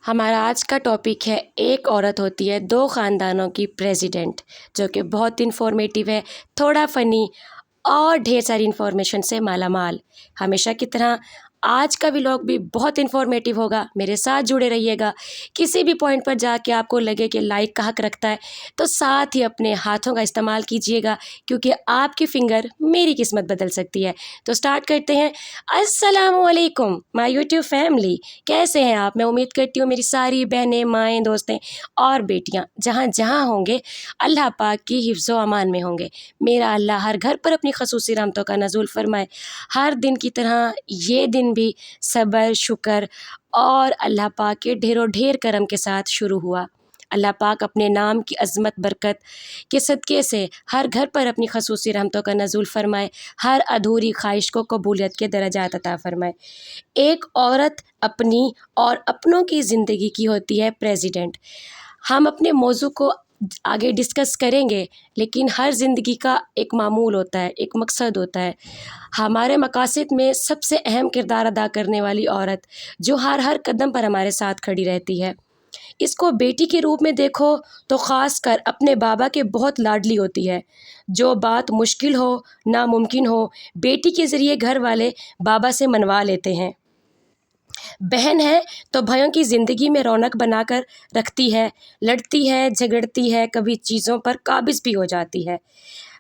हमारा आज का टॉपिक है एक औरत होती है दो ख़ानदानों की प्रेसिडेंट, जो कि बहुत इन्फॉर्मेटिव है, थोड़ा फ़नी और ढेर सारी इन्फॉर्मेशन से माला माल। हमेशा की तरह आज का व्लॉग भी बहुत इन्फॉर्मेटिव होगा, मेरे साथ जुड़े रहिएगा। किसी भी पॉइंट पर जाके आपको लगे कि लाइक का हक रखता है तो साथ ही अपने हाथों का इस्तेमाल कीजिएगा, क्योंकि आपकी फिंगर मेरी किस्मत बदल सकती है। तो स्टार्ट करते हैं। अस्सलामुअलैकुम माय यूट्यूब फैमिली, कैसे हैं आप? मैं उम्मीद करती हूँ मेरी सारी बहनें, माएँ, दोस्तें और बेटियाँ जहाँ जहाँ होंगे अल्लाह पाक की हिफ्ज़ व अमान में होंगे। मेरा अल्लाह हर घर पर अपनी खसूसी रहमतों का नज़ुल फरमाए। हर दिन की तरह ये दिन भी सब्र, शुक्र और अल्लाह पाक के ढेरों ढेर करम के साथ शुरू हुआ। अल्लाह पाक अपने नाम की अज़मत बरकत के सदक़े से हर घर पर अपनी खसूसी रहमतों का नज़ुल फरमाए, हर अधूरी ख्वाहिश को कबूलियत के दरजात अता फरमाए। एक औरत अपनी और अपनों की ज़िंदगी की होती है प्रेसिडेंट। हम अपने मौजू को आगे डिस्कस करेंगे, लेकिन हर ज़िंदगी का एक मामूल होता है, एक मकसद होता है। हमारे मकासद में सबसे अहम किरदार अदा करने वाली औरत जो हर कदम पर हमारे साथ खड़ी रहती है, इसको बेटी के रूप में देखो तो ख़ास कर अपने बाबा के बहुत लाडली होती है। जो बात मुश्किल हो, नामुमकिन हो, बेटी के ज़रिए घर वाले बाबा से मनवा लेते हैं। बहन है तो भाइयों की ज़िंदगी में रौनक बनाकर रखती है, लड़ती है, झगड़ती है, कभी चीज़ों पर काबिज़ भी हो जाती है।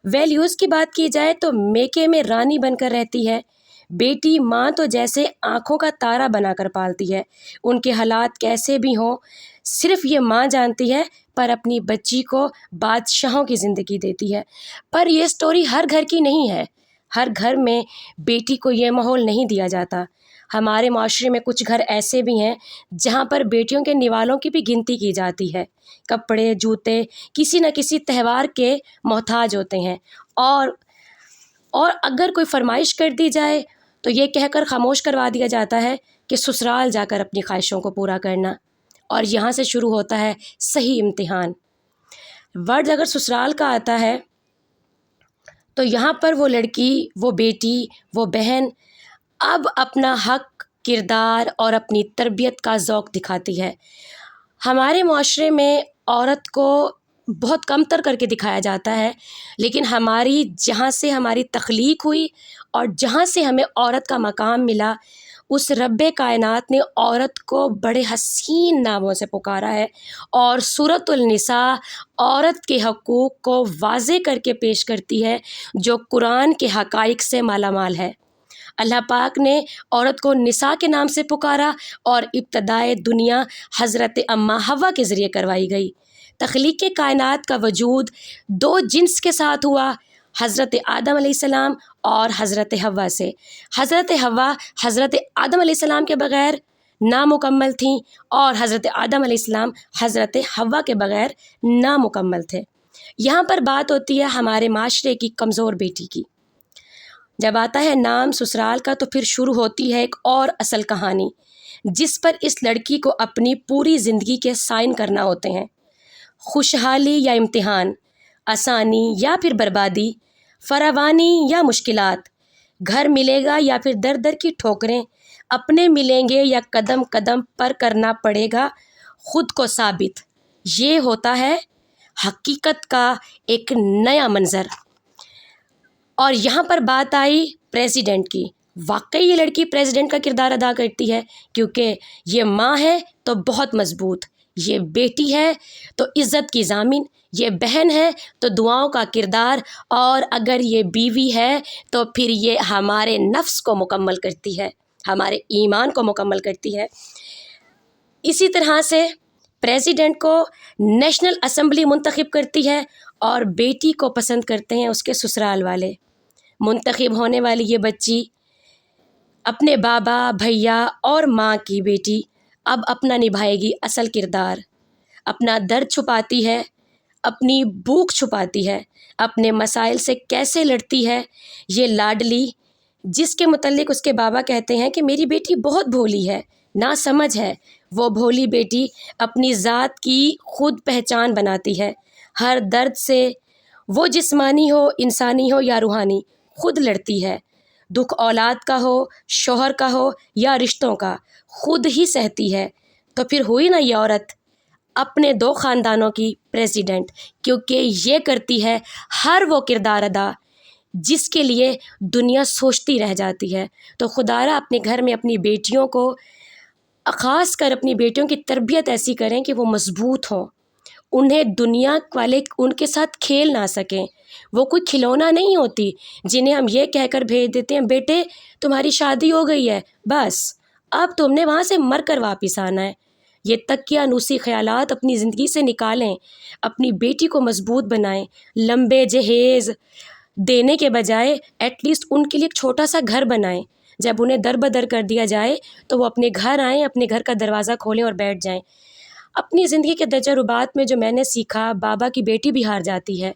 वैल्यूज़ की बात की जाए तो मेके में रानी बनकर रहती है। बेटी माँ तो जैसे आँखों का तारा बनाकर पालती है। उनके हालात कैसे भी हों, सिर्फ़ ये माँ जानती है, पर अपनी बच्ची को बादशाहों की ज़िंदगी देती है। पर यह स्टोरी हर घर की नहीं है। हर घर में बेटी को ये माहौल नहीं दिया जाता। हमारे माशरे में कुछ घर ऐसे भी हैं जहाँ पर बेटियों के निवालों की भी गिनती की जाती है। कपड़े, जूते किसी न किसी त्यौहार के मोहताज होते हैं, और अगर कोई फरमाइश कर दी जाए तो ये कहकर खामोश करवा दिया जाता है कि ससुराल जाकर अपनी ख्वाहिशों को पूरा करना। और यहाँ से शुरू होता है सही इम्तिहान। वर्ड अगर ससुराल का आता है तो यहाँ पर वो लड़की, वो बेटी, वो बहन अब अपना हक, किरदार और अपनी तरबियत का ज़ौक़ दिखाती है। हमारे माशरे में औरत को बहुत कमतर करके दिखाया जाता है, लेकिन हमारी जहाँ से हमारी तख्लीक हुई और जहाँ से हमें औरत का मकाम मिला, उस रब्बे कायनात ने औरत को बड़े हसीन नामों से पुकारा है और सूरतुल निसा औरत के हकूक़ को वाज़े करके पेश करती है, जो कुरान के हक़ाइक़ से मालामाल है। अल्लाह पाक ने औरत को निसा के नाम से पुकारा और इब्तदाए दुनिया हज़रत अम्मा हव्वा के ज़रिए करवाई गई। तख्लीक़ कायनात का वजूद दो जिन्स के साथ हुआ, हज़रत आदम अलैहिस्सलाम और हज़रत हव्वा से। हज़रत हव्वा हज़रत आदम अलैहिस्सलाम के बग़ैर नामुकम्मल थीं और हज़रत आदम अलैहिस्सलाम हज़रत हव्वा के बग़ैर नामुकम्मल थे। यहाँ पर बात होती है हमारे माशरे की कमज़ोर बेटी की। जब आता है नाम ससुराल का तो फिर शुरू होती है एक और असल कहानी, जिस पर इस लड़की को अपनी पूरी ज़िंदगी के साइन करना होते हैं। खुशहाली या इम्तिहान, आसानी या फिर बर्बादी, फरावानी या मुश्किलात, घर मिलेगा या फिर दर दर की ठोकरें, अपने मिलेंगे या कदम कदम पर करना पड़ेगा ख़ुद को साबित। ये होता है हकीकत का एक नया मंज़र। और यहाँ पर बात आई प्रेसिडेंट की। वाकई ये लड़की प्रेसिडेंट का किरदार अदा करती है, क्योंकि ये माँ है तो बहुत मजबूत, ये बेटी है तो इज़्ज़त की ज़ामिन, ये बहन है तो दुआओं का किरदार, और अगर ये बीवी है तो फिर ये हमारे नफ्स को मुकम्मल करती है, हमारे ईमान को मुकम्मल करती है। इसी तरह से प्रेसिडेंट को नेशनल असम्बली मुंतखब करती है और बेटी को पसंद करते हैं उसके ससुराल वाले। मुंतखब होने वाली ये बच्ची अपने बाबा, भैया और माँ की बेटी अब अपना निभाएगी असल किरदार। अपना दर्द छुपाती है, अपनी भूख छुपाती है, अपने मसाइल से कैसे लड़ती है ये लाडली, जिसके मुतल्लिक उसके बाबा कहते हैं कि मेरी बेटी बहुत भोली है, ना समझ है। वो भोली बेटी अपनी ज़ात की खुद पहचान बनाती है। हर दर्द से, वो जिस्मानी हो, इंसानी हो या रूहानी, खुद लड़ती है। दुख औलाद का हो, शौहर का हो या रिश्तों का, खुद ही सहती है। تو پھر ہوئی نا یہ عورت اپنے 2 خاندانوں کی پریزیڈنٹ، کیونکہ یہ کرتی ہے ہر وہ کردار ادا جس کے لیے دنیا سوچتی رہ جاتی ہے۔ تو خدا را اپنے گھر میں اپنی بیٹیوں کو، خاص کر اپنی بیٹیوں کی تربیت ایسی کریں کہ وہ مضبوط ہوں، انہیں دنیا والے ان کے ساتھ کھیل نہ سکیں۔ وہ کوئی کھلونا نہیں ہوتی جنہیں ہم یہ کہہ کر بھیج دیتے ہیں بیٹے تمہاری شادی ہو گئی ہے، بس اب تم نے وہاں سے مر کر واپس آنا ہے۔ یہ تکیانوسی خیالات اپنی زندگی سے نکالیں، اپنی بیٹی کو مضبوط بنائیں، لمبے جہیز دینے کے بجائے ایٹ لیسٹ ان کے لیے ایک چھوٹا سا گھر بنائیں۔ جب انہیں در بدر کر دیا جائے تو وہ اپنے گھر آئیں، اپنے گھر کا دروازہ کھولیں اور بیٹھ جائیں۔ اپنی زندگی کے تجربات میں جو میں نے سیکھا، بابا کی بیٹی بھی ہار جاتی ہے،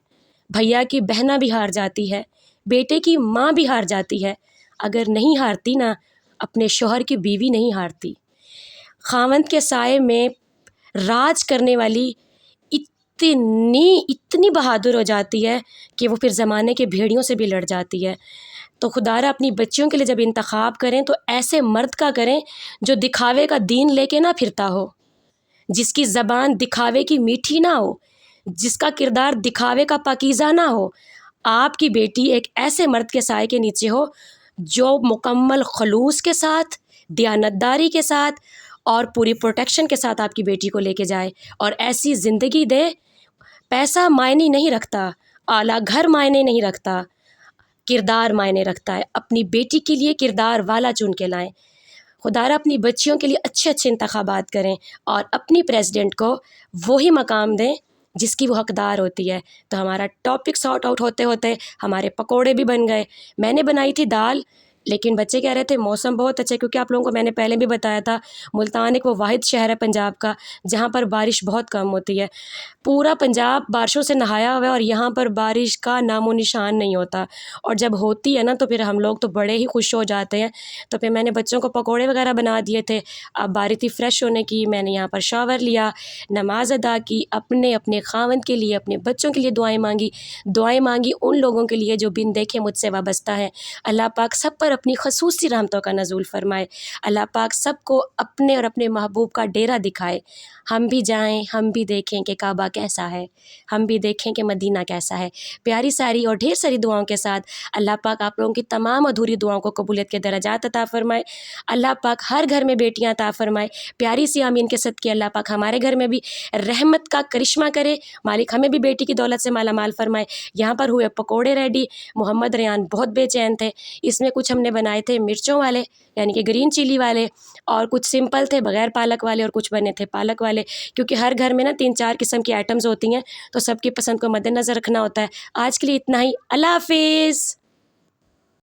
بھیا کی بہنہ بھی ہار جاتی ہے، بیٹے کی ماں بھی ہار جاتی ہے، اگر نہیں ہارتی نا اپنے شوہر کی بیوی نہیں ہارتی۔ خاوند کے سائے میں راج کرنے والی اتنی بہادر ہو جاتی ہے کہ وہ پھر زمانے کے بھیڑیوں سے بھی لڑ جاتی ہے۔ تو خدا را اپنی بچیوں کے لیے جب انتخاب کریں تو ایسے مرد کا کریں جو دکھاوے کا دین لے کے نہ پھرتا ہو، جس کی زبان دکھاوے کی میٹھی نہ ہو، جس کا کردار دکھاوے کا پاکیزہ نہ ہو۔ آپ کی بیٹی ایک ایسے مرد کے سائے کے نیچے ہو جو مکمل خلوص کے ساتھ، دیانتداری کے ساتھ اور پوری پروٹیکشن کے ساتھ آپ کی بیٹی کو لے کے جائے اور ایسی زندگی دے۔ پیسہ معنی نہیں رکھتا، اعلیٰ گھر معنی نہیں رکھتا، کردار معنی رکھتا ہے۔ اپنی بیٹی کے لیے کردار والا چن کے لائیں۔ خدا را اپنی بچیوں کے لیے اچھے انتخابات کریں اور اپنی پریزیڈنٹ کو وہی مقام دیں جس کی وہ حقدار ہوتی ہے۔ تو ہمارا ٹاپک سارٹ آؤٹ ہوتے ہوتے ہمارے پکوڑے بھی بن گئے۔ میں نے بنائی تھی دال، لیکن بچے کہہ رہے تھے موسم بہت اچھا ہے، کیونکہ آپ لوگوں کو میں نے پہلے بھی بتایا تھا ملتان ایک وہ واحد شہر ہے پنجاب کا جہاں پر بارش بہت کم ہوتی ہے۔ پورا پنجاب بارشوں سے نہایا ہوا ہے اور یہاں پر بارش کا نام و نشان نہیں ہوتا، اور جب ہوتی ہے نا تو پھر ہم لوگ تو بڑے ہی خوش ہو جاتے ہیں۔ تو پھر میں نے بچوں کو پکوڑے وغیرہ بنا دیے تھے۔ اب باری تھی فریش ہونے کی، میں نے یہاں پر شاور لیا، نماز ادا کی، اپنے خاوند کے لیے، اپنے بچوں کے لیے دعائیں مانگی ان لوگوں کے لیے جو بن دیکھے مجھ سے وابستہ ہیں۔ اللہ پاک سب پر اپنی خصوصی رحمتوں کا نزول فرمائے۔ اللہ پاک سب کو اپنے اور اپنے محبوب کا ڈیرا دکھائے۔ ہم بھی جائیں، ہم بھی دیکھیں کہ کعبہ کیسا ہے، ہم بھی دیکھیں کہ مدینہ کیسا ہے۔ پیاری ساری اور ڈھیر ساری دعاؤں کے ساتھ اللہ پاک آپ لوگوں کی تمام ادھوری دعاؤں کو قبولیت کے درجات عطا فرمائے۔ اللہ پاک ہر گھر میں بیٹیاں عطا فرمائے۔ پیاری سی آمین کے صدقے اللہ پاک ہمارے گھر میں بھی رحمت کا کرشمہ کرے۔ مالک ہمیں بھی بیٹی کی دولت سے مالا مال فرمائے۔ یہاں پر ہوئے پکوڑے ریڈی۔ محمد ریان بہت بے چین تھے، اس میں کچھ ہم نے بنائے تھے مرچوں والے یعنی کہ گرین چلی والے، اور کچھ سمپل تھے بغیر پالک والے، اور کچھ بنے تھے پالک والے، کیونکہ ہر گھر میں نا 3-4 قسم کی آئٹمز ہوتی ہیں تو سب کی پسند کو مد نظر رکھنا ہوتا ہے۔ آج کے لیے اتنا ہی، اللہ حافظ۔